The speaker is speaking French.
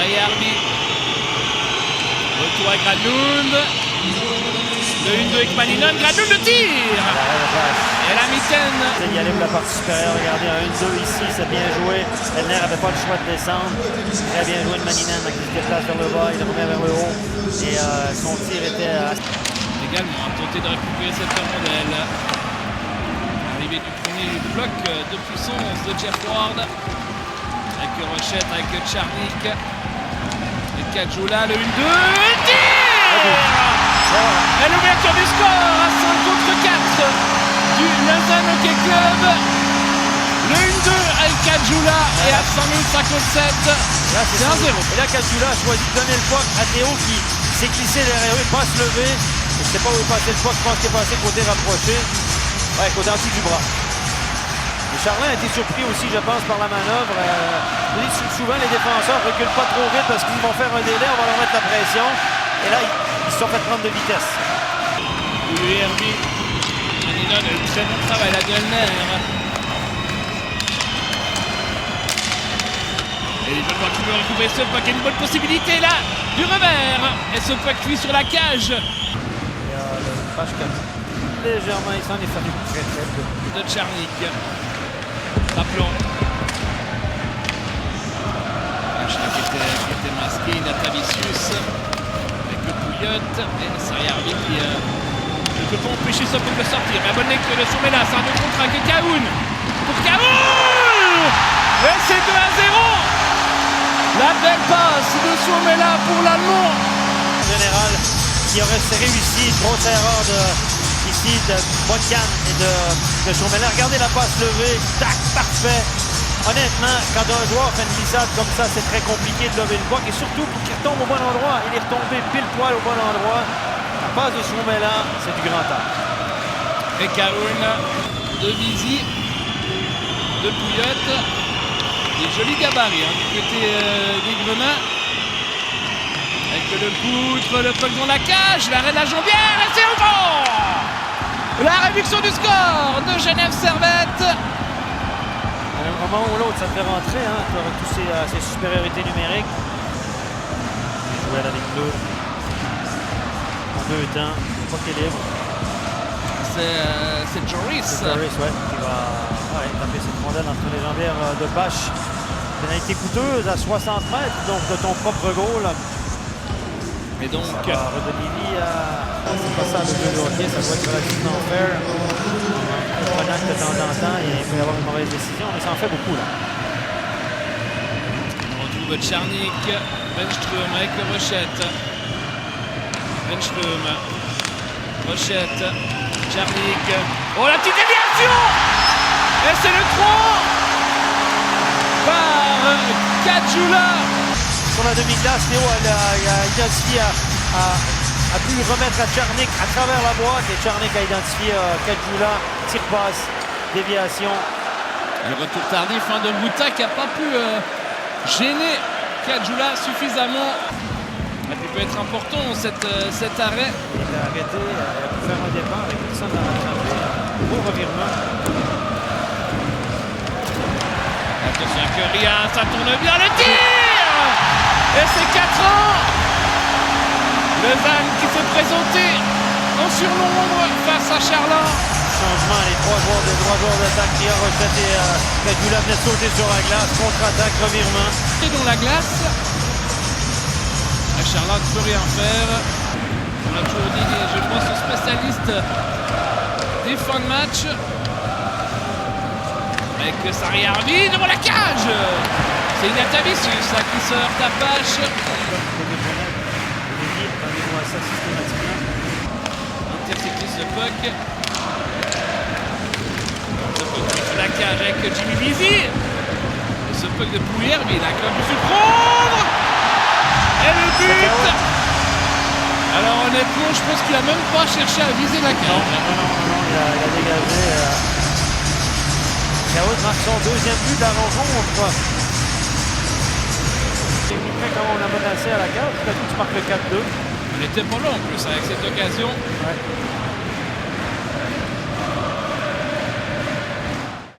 Sayarvi. Retour à Granlund. Le 1-2 avec Mannion. Granlund le tire. Et la mitaine. Il y allait pour la partie supérieure. Regardez, un 1-2 ici, c'est bien joué. Elner n'avait pas le choix de descendre. Très bien joué de Mannion qui se déplace vers le bas, il le remet vers le haut. Et son tir était également a tenté de récupérer cette rondelle. Arrivée du premier bloc de puissance de Jeff Ward. Avec Rochette, avec Tcharnik. Et Kajula, le 1-2. Et l'ouverture du score à 5 contre 4 du Lausanne Hockey Club. Le 1-2 avec Kajula et à 5057. Là, c'est 1-0. Et là, Kajula a choisi de donner le puck à Théo qui s'est glissé derrière eux, pas se lever. Je ne sais pas où est passé le puck, je pense qu'il est passé côté rapproché. Ouais, côté anti du bras. Et Charlin a été surpris aussi, je pense, par la manœuvre. Souvent, les défenseurs ne reculent pas trop vite parce qu'ils vont faire un délai, on va leur mettre la pression. Et là, ils se sont fait prendre de vitesse. URB. Mannion a eu très bon travail, la Guelner. Et les Genevois qui veulent récupérer ce puck. Il y a une bonne possibilité là, du revers. Et ce puck cuit sur la cage. Et le page 4. Légèrement, il s'en est fallu très peu. De Tcharnik. Rappelons. Qui était masqué, Natavicius avec le Pouillotte et Sayarvi qui ne peut pas empêcher ça pour le sortir. Mais la bonne lecture de Soumela, c'est un 2 contre 1 avec Kaoun. Pour Kaoun. Et c'est 2-0. La belle passe de Soumela pour l'Allemand. En général, qui aurait réussi, grosse erreur ici de Botkan et de Soumela. Regardez la passe levée, tac, parfait. Honnêtement, quand un joueur fait une glissade comme ça, c'est très compliqué de lever le puck et surtout pour qu'il retombe au bon endroit. Il est retombé pile poil au bon endroit. La passe de Soumela, c'est du grand art. Et Kaoun de Vizy, de Pouillotte. Des jolis gabarits du côté des Grenats. Avec le poutre, le puck dans la cage, l'arrêt de la jambière et c'est au fond. La réduction du score de Genève Servette. À un moment ou l'autre, ça te fait rentrer, avec toutes ces supériorités numériques. Il jouait avec bleu. En 2 temps, pas qu'il est libre. C'est Joris. C'est Joris, ouais, qui va taper cette rondelle entre les jambières de Bâche. Pénalité coûteuse à 60 mètres, donc de ton propre goal. Et donc, ça va redonner vie à... C'est pas ça le jeu de hockey, ça doit être relativement fair. Prenant de temps en temps, il peut y avoir une mauvaise décision, mais ça en fait beaucoup là. On retrouve Tcharnik, Wenström avec Rochette. Wenström, Rochette, Tcharnik. Oh, la petite déviation! Et c'est le trop par Kajula. Sur la demi-glace, Théo a identifié, a pu remettre à Tcharnik à travers la boîte et Tcharnik a identifié Kajula, tire-passe, déviation. Le retour tardif de Mouta qui n'a pas pu gêner Kajula suffisamment. Il peut être important cet arrêt. Il a arrêté, il a pu faire un départ et personne n'a rattrapé. Beau revirement. Attention que rien, ça tourne bien, le tir! Et c'est 4 ans! Lausanne qui s'est présenté en surnombre face à Charlin. Changement, les trois joueurs d'attaque, Ria, Rochette et Kajula venaient de sauter sur la glace, contre-attaque, revirement. Et dans la glace, Charlin ne peut rien faire. On a toujours dit, je pense, aux spécialistes des fins de match. Avec Sayarvi devant la cage. C'est Natavicius qui se heurte à Bâche. Intercepté ce puck. Ce puck sur la cage avec Jimmy Vizy. Et ce puck de Pouillerby, il a quand même pu se prendre. Et le but. Alors honnêtement, je pense qu'il n'a même pas cherché à viser la cage. Non, il a dégagé. Chaos marque son deuxième but de la rencontre. Quand on a menacé à la cage, tout à coup tu marques le 4-2. On était pas là en plus avec cette occasion. Ouais.